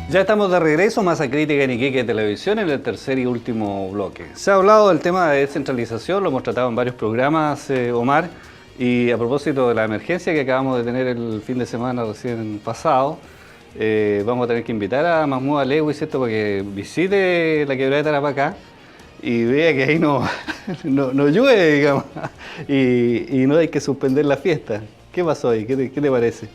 Ya estamos de regreso, Masa Crítica en Iquique Televisión, en el tercer y último bloque. Se ha hablado del tema de descentralización, lo hemos tratado en varios programas, Omar, y a propósito de la emergencia que acabamos de tener el fin de semana recién pasado, vamos a tener que invitar a Mahmoud Alewi, ¿cierto?, para que visite la quebrada de Tarapacá y vea que ahí no llueve, digamos, y no hay que suspender la fiesta. ¿Qué pasó ahí? ¿Qué te parece?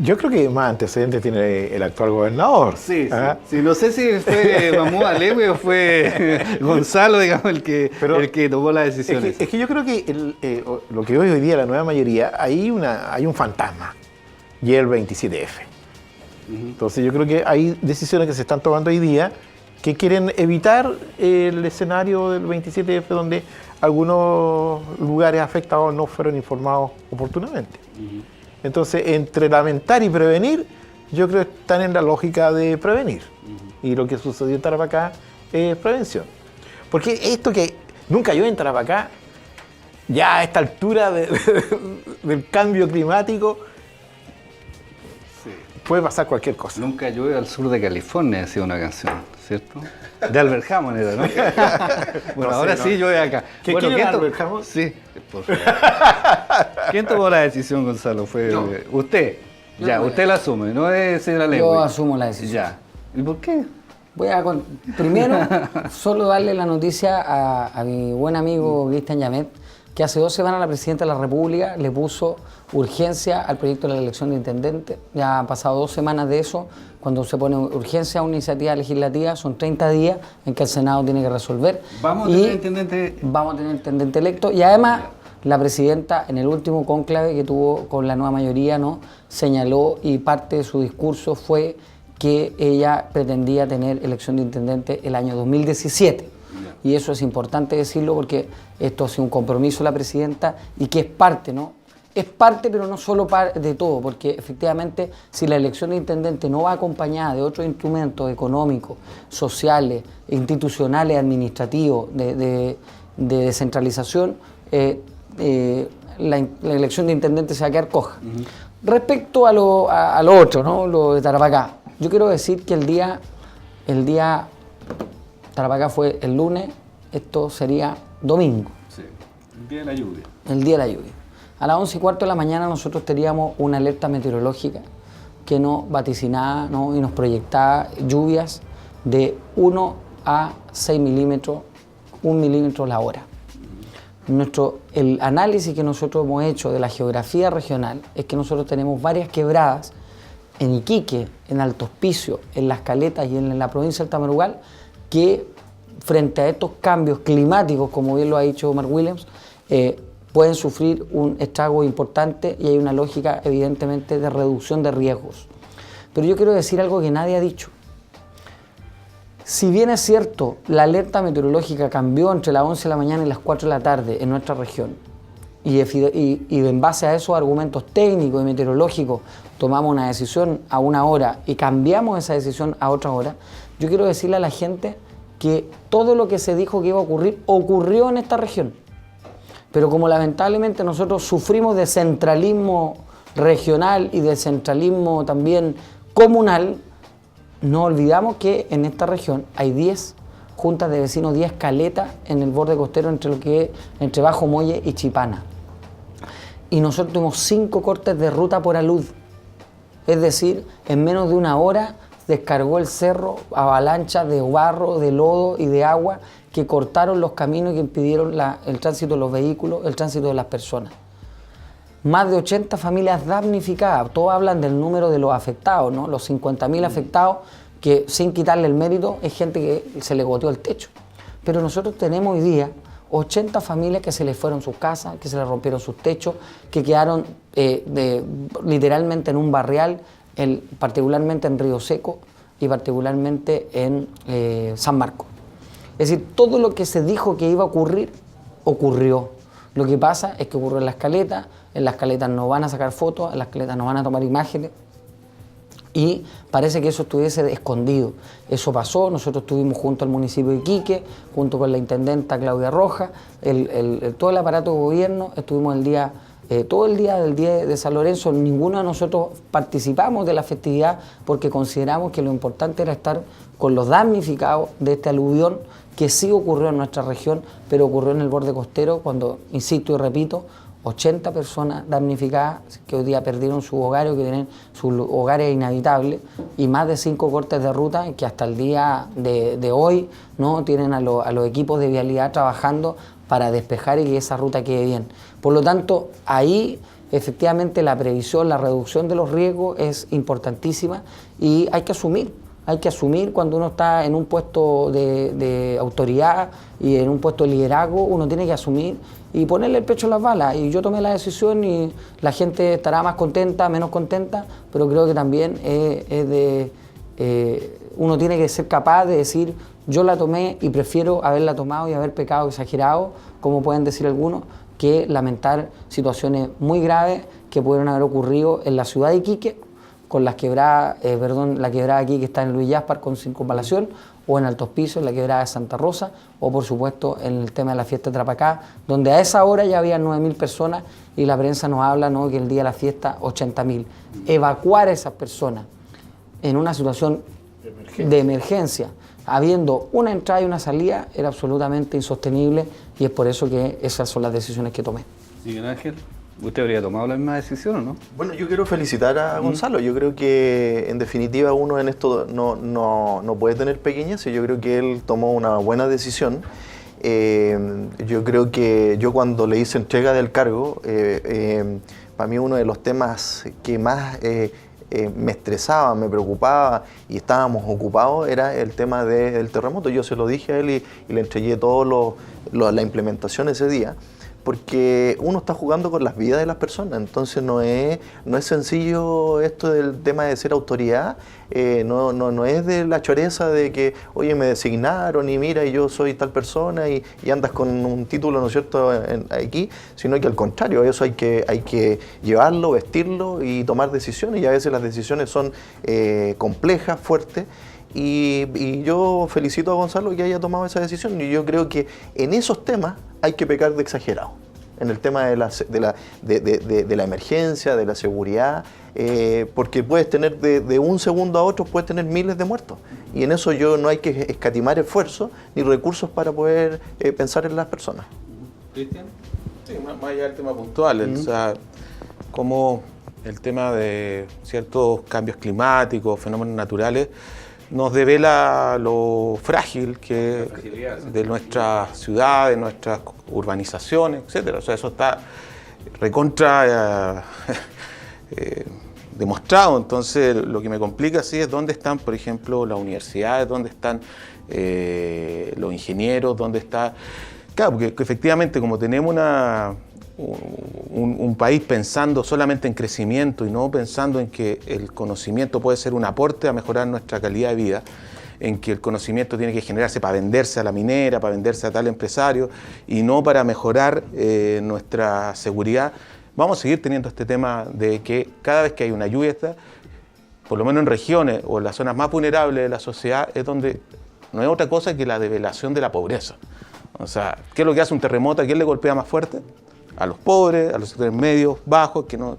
Yo creo que más antecedentes tiene el actual gobernador. Sí, sí. No sé si fue Mahmoud Alewi o fue Gonzalo, digamos, el que tomó las decisiones. Es que yo creo que lo que hoy día la nueva mayoría, hay un fantasma, y es el 27F. Entonces yo creo que hay decisiones que se están tomando hoy día que quieren evitar el escenario del 27F, donde algunos lugares afectados no fueron informados oportunamente. Entonces, entre lamentar y prevenir, yo creo que están en la lógica de prevenir. Y lo que sucedió en Tarapacá es prevención. Porque esto que nunca llueve en Tarapacá, ya a esta altura del cambio climático, sí, puede pasar cualquier cosa. Nunca llueve al sur de California, decía una canción, ¿cierto? De Albert Hammond era, ¿no? Bueno, no ahora sé, sí llueve acá. ¿Quién era Albert Hammond? Sí, por favor. ¿Quién tomó la decisión, Gonzalo? ¿Fue yo. Usted? Ya, usted la asume, no es señora Alewi. Yo asumo la decisión. Ya. ¿Y por qué? Primero, solo darle la noticia a mi buen amigo Cristian Llamet, que hace 2 semanas la Presidenta de la República le puso urgencia al proyecto de la elección de intendente. Ya han pasado 2 semanas de eso. Cuando se pone urgencia a una iniciativa legislativa, son 30 días en que el Senado tiene que resolver. Vamos a tener intendente. Vamos a tener intendente electo. Y además, la Presidenta, en el último cónclave que tuvo con la nueva mayoría, ¿no?, señaló, y parte de su discurso fue que ella pretendía tener elección de intendente el año 2017. Y eso es importante decirlo porque esto ha sido un compromiso de la Presidenta y que es parte, ¿no? Es parte, pero no solo parte de todo, porque efectivamente si la elección de intendente no va acompañada de otros instrumentos económicos, sociales, institucionales, administrativos, de descentralización, la elección de intendente se va a quedar coja. Respecto a lo otro, ¿no?, lo de Tarapacá, yo quiero decir que el día Tarapacá fue el lunes, esto sería domingo. Sí, el día de la lluvia. El día de la lluvia. A las 11:15 de la mañana nosotros teníamos una alerta meteorológica que nos vaticinaba, ¿no?, y nos proyectaba lluvias de 1 a 6 milímetros, 1 milímetro la hora. El análisis que nosotros hemos hecho de la geografía regional es que nosotros tenemos varias quebradas en Iquique, en Alto Hospicio, en Las Caletas y en la provincia del Tamarugal, que frente a estos cambios climáticos, como bien lo ha dicho Omar Williams, pueden sufrir un estrago importante y hay una lógica evidentemente de reducción de riesgos. Pero yo quiero decir algo que nadie ha dicho. Si bien es cierto, la alerta meteorológica cambió entre las 11 de la mañana y las 4 de la tarde en nuestra región, y en base a esos argumentos técnicos y meteorológicos tomamos una decisión a una hora y cambiamos esa decisión a otra hora, yo quiero decirle a la gente que todo lo que se dijo que iba a ocurrir, ocurrió en esta región. Pero como lamentablemente nosotros sufrimos de centralismo regional y de centralismo también comunal, no olvidamos que en esta región hay 10 juntas de vecinos, 10 caletas en el borde costero entre Bajo Molle y Chipana. Y nosotros tuvimos 5 cortes de ruta por alud. Es decir, en menos de una hora descargó el cerro avalancha de barro, de lodo y de agua que cortaron los caminos y que impidieron el tránsito de los vehículos, el tránsito de las personas. Más de 80 familias damnificadas, todos hablan del número de los afectados, ¿no?, los 50.000 afectados, que sin quitarle el mérito es gente que se le goteó el techo. Pero nosotros tenemos hoy día 80 familias que se les fueron sus casas, que se les rompieron sus techos, que quedaron literalmente en un barrial, particularmente en Río Seco y particularmente en San Marcos. Es decir, todo lo que se dijo que iba a ocurrir, ocurrió. Lo que pasa es que ocurrió en las caletas no van a sacar fotos, en las caletas no van a tomar imágenes, y parece que eso estuviese escondido. Eso pasó, nosotros estuvimos junto al municipio de Iquique, junto con la intendenta Claudia Rojas, todo el aparato de gobierno, estuvimos el día todo el día del Día de San Lorenzo, ninguno de nosotros participamos de la festividad porque consideramos que lo importante era estar con los damnificados de este aluvión que sí ocurrió en nuestra región, pero ocurrió en el borde costero cuando, insisto y repito, 80 personas damnificadas que hoy día perdieron sus hogares, que tienen sus hogares inhabitables, y más de 5 cortes de ruta que hasta el día de hoy no tienen a los equipos de vialidad trabajando para despejar y que esa ruta quede bien. Por lo tanto, ahí efectivamente la previsión, la reducción de los riesgos es importantísima y hay que asumir. Hay que asumir cuando uno está en un puesto de autoridad y en un puesto de liderazgo, uno tiene que asumir y ponerle el pecho a las balas. Y yo tomé la decisión y la gente estará más contenta, menos contenta, pero creo que también uno tiene que ser capaz de decir, yo la tomé y prefiero haberla tomado y haber pecado exagerado, como pueden decir algunos, que lamentar situaciones muy graves que pudieron haber ocurrido en la ciudad de Iquique, con las quebradas, la quebrada aquí que está en Luis Yaspar con circunvalación, o en Altos Pisos, la quebrada de Santa Rosa, o por supuesto en el tema de la fiesta de Trapacá, donde a esa hora ya había 9.000 personas y la prensa nos habla, ¿no?, que el día de la fiesta 80.000. Evacuar a esas personas en una situación de emergencia, habiendo una entrada y una salida, era absolutamente insostenible y es por eso que esas son las decisiones que tomé. Miguel Ángel, ¿usted habría tomado la misma decisión o no? Bueno, yo quiero felicitar a Gonzalo. Yo creo que en definitiva uno en esto no puede tener pequeñez. Yo creo que él tomó una buena decisión. Yo creo que yo cuando le hice entrega del cargo, para mí uno de los temas que más me estresaba, me preocupaba y estábamos ocupados era el tema del terremoto. Yo se lo dije a él y le entregué todo la implementación ese día, porque uno está jugando con las vidas de las personas, entonces no es sencillo esto del tema de ser autoridad, no es de la choreza de que, oye, me designaron y mira, y yo soy tal persona y andas con un título, ¿no es cierto?, aquí, sino que al contrario, eso hay que llevarlo, vestirlo y tomar decisiones, y a veces las decisiones son complejas, fuertes. Y yo felicito a Gonzalo que haya tomado esa decisión, y yo creo que en esos temas hay que pecar de exagerado. En el tema de la emergencia, de la seguridad, porque puedes tener de un segundo a otro, puedes tener miles de muertos. Y en eso no hay que escatimar esfuerzos ni recursos para poder pensar en las personas. ¿Cristian? Sí, más allá del tema puntual, o sea, como el tema de ciertos cambios climáticos, fenómenos naturales, nos devela lo frágil que de nuestra ciudad, de nuestras urbanizaciones, etcétera. O sea, eso está recontra demostrado. Entonces, lo que me complica sí es dónde están, por ejemplo, las universidades, dónde están los ingenieros, dónde está... Claro, porque efectivamente, como tenemos un país pensando solamente en crecimiento y no pensando en que el conocimiento puede ser un aporte a mejorar nuestra calidad de vida, en que el conocimiento tiene que generarse para venderse a la minera, para venderse a tal empresario y no para mejorar nuestra seguridad, vamos a seguir teniendo este tema de que cada vez que hay una lluvia, por lo menos en regiones o en las zonas más vulnerables de la sociedad, es donde no es otra cosa que la develación de la pobreza. O sea, ¿qué es lo que hace un terremoto? ¿A quién le golpea más fuerte? A los pobres, a los sectores medios, bajos, que no,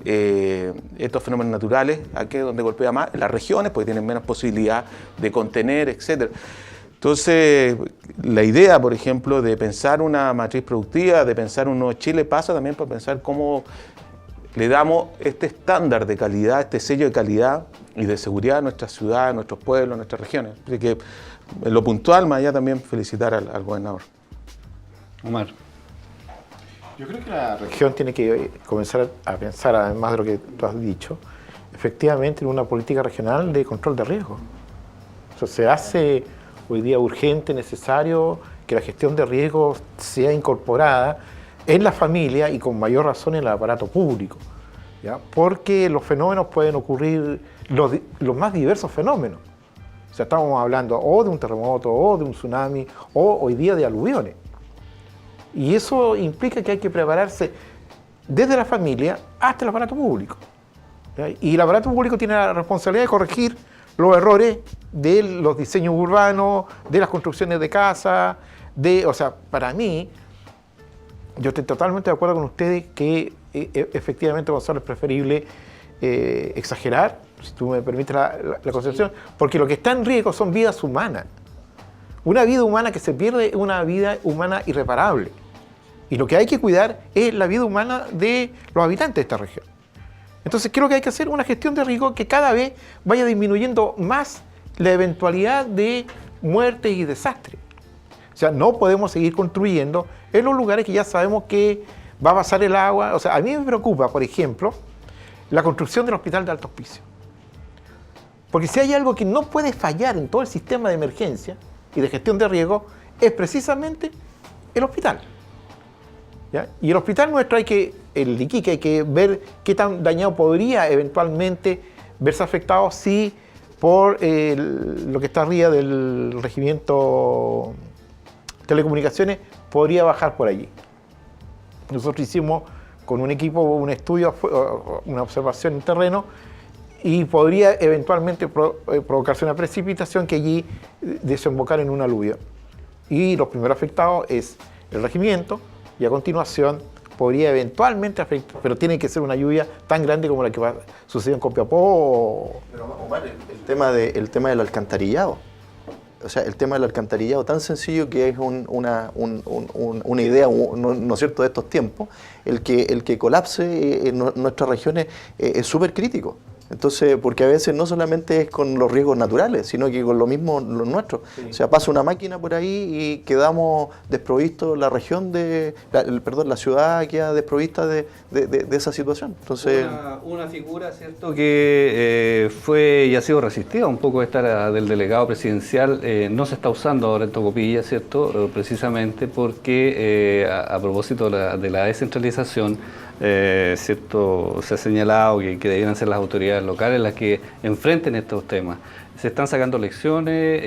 estos fenómenos naturales, aquí es donde golpea más, en las regiones, porque tienen menos posibilidad de contener, etc. Entonces, la idea, por ejemplo, de pensar una matriz productiva, de pensar un nuevo Chile, pasa también por pensar cómo le damos este estándar de calidad, este sello de calidad y de seguridad a nuestras ciudades, a nuestros pueblos, a nuestras regiones. Así que, en lo puntual, más allá también felicitar al gobernador. Omar. Yo creo que la región tiene que comenzar a pensar, además de lo que tú has dicho, efectivamente en una política regional de control de riesgo. O sea, se hace hoy día urgente, necesario que la gestión de riesgos sea incorporada en la familia y con mayor razón en el aparato público, ¿ya? Porque los fenómenos pueden ocurrir, los más diversos fenómenos. O sea, estamos hablando o de un terremoto, o de un tsunami, o hoy día de aluviones. Y eso implica que hay que prepararse desde la familia hasta el aparato público, ¿ya? Y el aparato público tiene la responsabilidad de corregir los errores de los diseños urbanos, de las construcciones de casas, o sea, para mí, yo estoy totalmente de acuerdo con ustedes que efectivamente, Gonzalo, es preferible exagerar, si tú me permites la concepción, porque lo que está en riesgo son vidas humanas. Una vida humana que se pierde es una vida humana irreparable. Y lo que hay que cuidar es la vida humana de los habitantes de esta región. Entonces creo que hay que hacer una gestión de riesgo que cada vez vaya disminuyendo más la eventualidad de muertes y desastres. O sea, no podemos seguir construyendo en los lugares que ya sabemos que va a pasar el agua. O sea, a mí me preocupa, por ejemplo, la construcción del hospital de Alto Hospicio. Porque si hay algo que no puede fallar en todo el sistema de emergencia y de gestión de riesgo, es precisamente el hospital. ¿Ya? Y el hospital nuestro el de Iquique, hay que ver qué tan dañado podría eventualmente verse afectado si por lo que está arriba del regimiento telecomunicaciones podría bajar por allí. Nosotros hicimos con un equipo un estudio, una observación en terreno, y podría eventualmente provocarse una precipitación que allí desembocar en un aluvio. Y los primeros afectados es el regimiento, y a continuación podría eventualmente afectar, pero tiene que ser una lluvia tan grande como la que sucedió en Copiapó. Pero Omar, el tema del alcantarillado. O sea, el tema del alcantarillado tan sencillo que es una idea, ¿no es cierto?, de estos tiempos, el que colapse en nuestras regiones es súper crítico. Entonces, porque a veces no solamente es con los riesgos naturales, sino que con lo mismo los nuestros. Sí. O sea, pasa una máquina por ahí y quedamos desprovistos, la ciudad queda desprovista de esa situación. Entonces, una figura, ¿cierto?, que fue y ha sido resistida un poco esta del delegado presidencial, no se está usando ahora en Tocopilla, ¿cierto?, precisamente porque a propósito de la descentralización, ¿cierto?, se ha señalado que debieran ser las autoridades locales las que enfrenten estos temas. Se están sacando lecciones,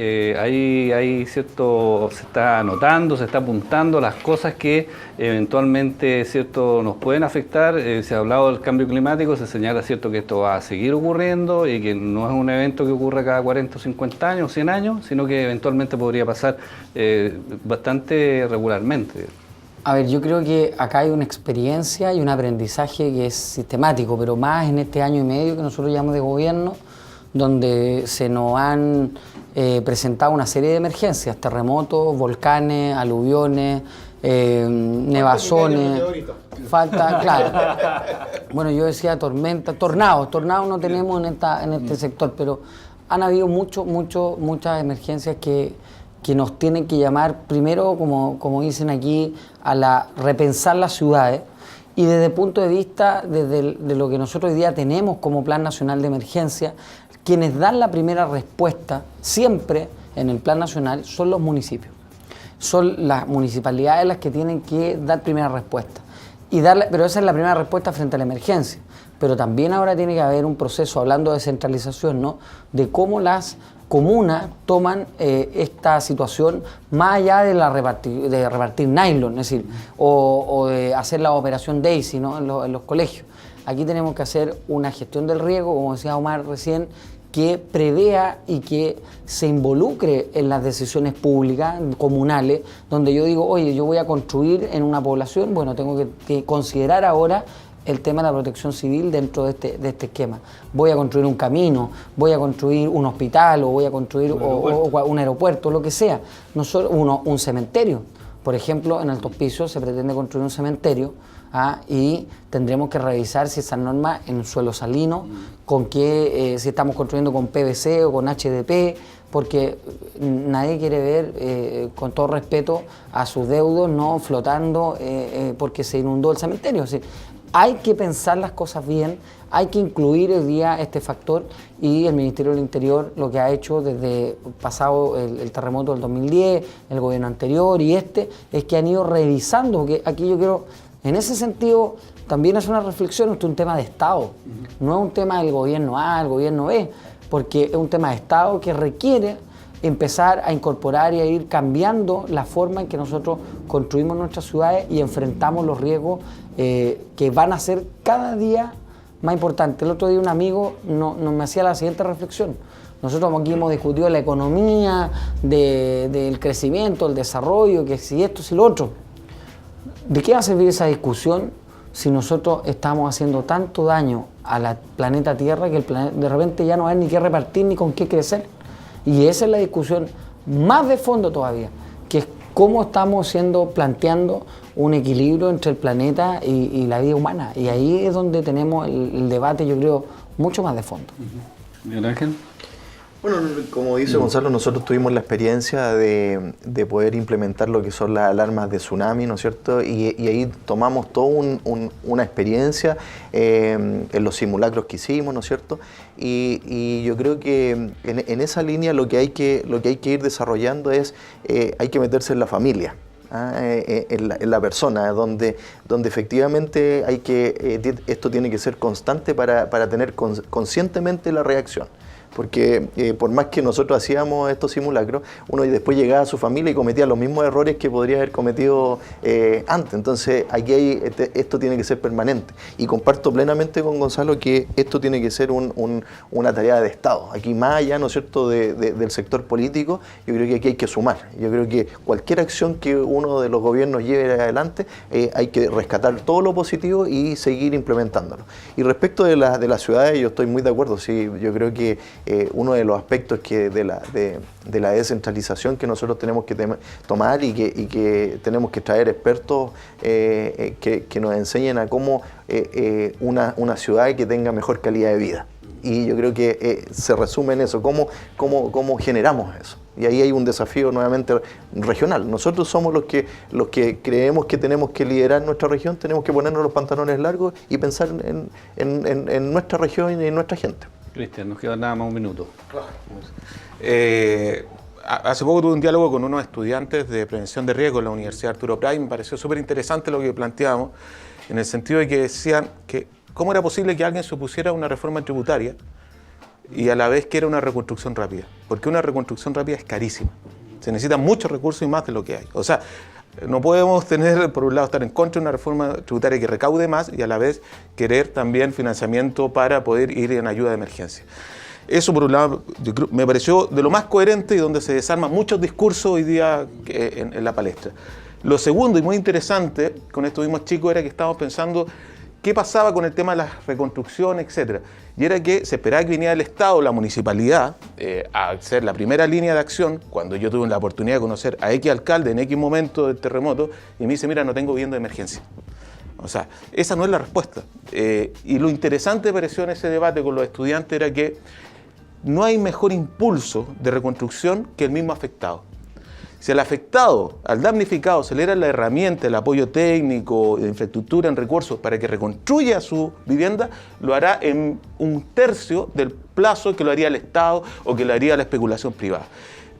¿cierto?, se está anotando, se está apuntando las cosas que eventualmente, ¿cierto?, nos pueden afectar. Se ha hablado del cambio climático, se señala, ¿cierto?, que esto va a seguir ocurriendo y que no es un evento que ocurra cada 40 o 50 años, 100 años, sino que eventualmente podría pasar bastante regularmente. A ver, yo creo que acá hay una experiencia y un aprendizaje que es sistemático, pero más en este año y medio que nosotros llevamos de gobierno, donde se nos han presentado una serie de emergencias, terremotos, volcanes, aluviones, nevazones, claro. Bueno, yo decía tornados no tenemos en este sector, pero han habido muchas emergencias que nos tienen que llamar primero, como dicen aquí, a repensar las ciudades, y desde el punto de vista de lo que nosotros hoy día tenemos como Plan Nacional de Emergencia, quienes dan la primera respuesta siempre en el Plan Nacional son los municipios. Son las municipalidades las que tienen que dar primera respuesta. Pero esa es la primera respuesta frente a la emergencia. Pero también ahora tiene que haber un proceso, hablando de descentralización, ¿no?, de cómo las comunas toman esta situación más allá de repartir nylon, es decir, o de hacer la operación Daisy, ¿no?, en los colegios. Aquí tenemos que hacer una gestión del riesgo, como decía Omar recién, que prevea y que se involucre en las decisiones públicas, comunales, donde yo digo, oye, yo voy a construir en una población, bueno, tengo que considerar ahora el tema de la protección civil dentro de este esquema. Voy a construir un camino, voy a construir un hospital, o voy a construir un aeropuerto, lo que sea. Un cementerio. Por ejemplo, en Alto Hospicio se pretende construir un cementerio, y tendremos que revisar si esas normas en suelo salino, si estamos construyendo con PVC o con HDP, porque nadie quiere ver, con todo respeto, a sus deudos no flotando porque se inundó el cementerio. O sea, hay que pensar las cosas bien, hay que incluir hoy día este factor, y el Ministerio del Interior lo que ha hecho desde pasado el terremoto del 2010, el gobierno anterior y es que han ido revisando, porque aquí yo quiero, en ese sentido, también es una reflexión, esto es un tema de Estado, no es un tema del gobierno A, del gobierno B, porque es un tema de Estado que requiere empezar a incorporar y a ir cambiando la forma en que nosotros construimos nuestras ciudades y enfrentamos los riesgos que van a ser cada día más importantes. El otro día un amigo me hacía la siguiente reflexión. Nosotros aquí hemos discutido la economía, del crecimiento, el desarrollo, que si esto, si lo otro. ¿De qué va a servir esa discusión si nosotros estamos haciendo tanto daño al planeta Tierra que de repente ya no hay ni qué repartir ni con qué crecer? Y esa es la discusión más de fondo todavía, que es cómo estamos planteando un equilibrio entre el planeta y la vida humana. Y ahí es donde tenemos el debate, yo creo, mucho más de fondo. Miguel Ángel. Bueno, como dice Gonzalo, nosotros tuvimos la experiencia de poder implementar lo que son las alarmas de tsunami, ¿no es cierto? Y ahí tomamos toda una experiencia en los simulacros que hicimos, ¿no es cierto? Y yo creo que en esa línea lo que hay que ir desarrollando es, hay que meterse en la familia. En la persona, donde efectivamente esto tiene que ser constante para tener conscientemente la reacción. Porque por más que nosotros hacíamos estos simulacros, uno después llegaba a su familia y cometía los mismos errores que podría haber cometido antes. Entonces aquí esto tiene que ser permanente. Y comparto plenamente con Gonzalo que esto tiene que ser una tarea de Estado. Aquí más allá, ¿no es cierto?, del sector político, yo creo que aquí hay que sumar. Yo creo que cualquier acción que uno de los gobiernos lleve adelante, hay que rescatar todo lo positivo y seguir implementándolo. Y respecto de las ciudades, yo estoy muy de acuerdo. Sí, yo creo que uno de los aspectos de la descentralización que nosotros tenemos que tomar y que tenemos que traer expertos que nos enseñen a cómo una ciudad que tenga mejor calidad de vida. Y yo creo que se resume en eso, cómo generamos eso. Y ahí hay un desafío nuevamente regional. Nosotros somos los que creemos que tenemos que liderar nuestra región, tenemos que ponernos los pantalones largos y pensar en nuestra región y en nuestra gente. Cristian, nos queda nada más un minuto. Hace poco tuve un diálogo con unos estudiantes de prevención de riesgo en la Universidad Arturo Prat y me pareció súper interesante lo que planteábamos, en el sentido de que decían que cómo era posible que alguien supusiera una reforma tributaria y a la vez que era una reconstrucción rápida, porque una reconstrucción rápida es carísima, se necesitan muchos recursos y más de lo que hay. O sea, no podemos por un lado, estar en contra de una reforma tributaria que recaude más y a la vez querer también financiamiento para poder ir en ayuda de emergencia. Eso, por un lado, me pareció de lo más coherente y donde se desarman muchos discursos hoy día en la palestra. Lo segundo, y muy interesante, con estos mismos chicos, era que estábamos pensando qué pasaba con el tema de la reconstrucción, etcétera. Y era que se esperaba que viniera el Estado, la municipalidad, a ser la primera línea de acción, cuando yo tuve la oportunidad de conocer a X alcalde en X momento del terremoto, y me dice, mira, no tengo vivienda de emergencia. O sea, esa no es la respuesta. Y lo interesante pareció en ese debate con los estudiantes era que no hay mejor impulso de reconstrucción que el mismo afectado. Si al afectado, al damnificado, se le da la herramienta, el apoyo técnico, de infraestructura, en recursos para que reconstruya su vivienda, lo hará en 1/3 del plazo que lo haría el Estado o que lo haría la especulación privada.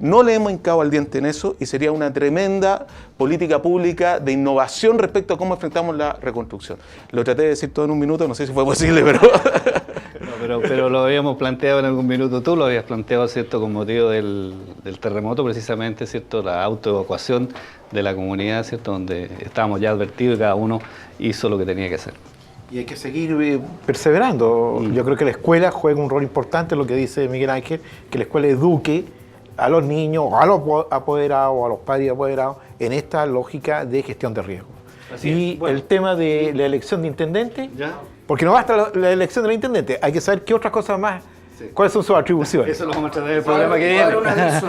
No le hemos hincado al diente en eso y sería una tremenda política pública de innovación respecto a cómo enfrentamos la reconstrucción. Lo traté de decir todo en un minuto, no sé si fue posible, pero... Pero lo habíamos planteado en algún minuto, tú lo habías planteado, ¿cierto?, con motivo del terremoto, precisamente, ¿cierto?, la autoevacuación de la comunidad, ¿cierto?, donde estábamos ya advertidos y cada uno hizo lo que tenía que hacer. Y hay que seguir perseverando. Yo creo que la escuela juega un rol importante, lo que dice Miguel Ángel, que la escuela eduque a los niños, a los apoderados, a los padres apoderados, en esta lógica de gestión de riesgo. Y bueno, el tema de la elección de intendente, ¿ya? Porque no basta la elección del intendente, hay que saber qué otras cosas más, sí, cuáles son sus atribuciones. Eso lo vamos a tratar en el programa que viene. Un aviso,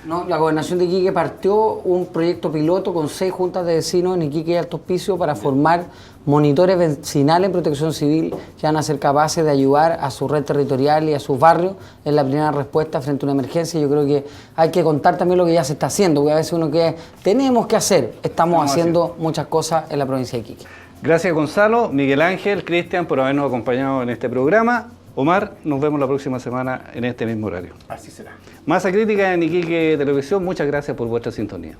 ¿no? La Gobernación de Iquique partió un proyecto piloto con 6 juntas de vecinos en Iquique y Alto Hospicio para formar monitores vecinales en protección civil que van a ser capaces de ayudar a su red territorial y a sus barrios en la primera respuesta frente a una emergencia. Yo creo que hay que contar también lo que ya se está haciendo, porque a veces uno que tenemos que hacer, estamos haciendo muchas cosas en la provincia de Iquique. Gracias, Gonzalo, Miguel Ángel, Cristian, por habernos acompañado en este programa. Omar, nos vemos la próxima semana en este mismo horario. Así será. Masa Crítica en Iquique Televisión, muchas gracias por vuestra sintonía.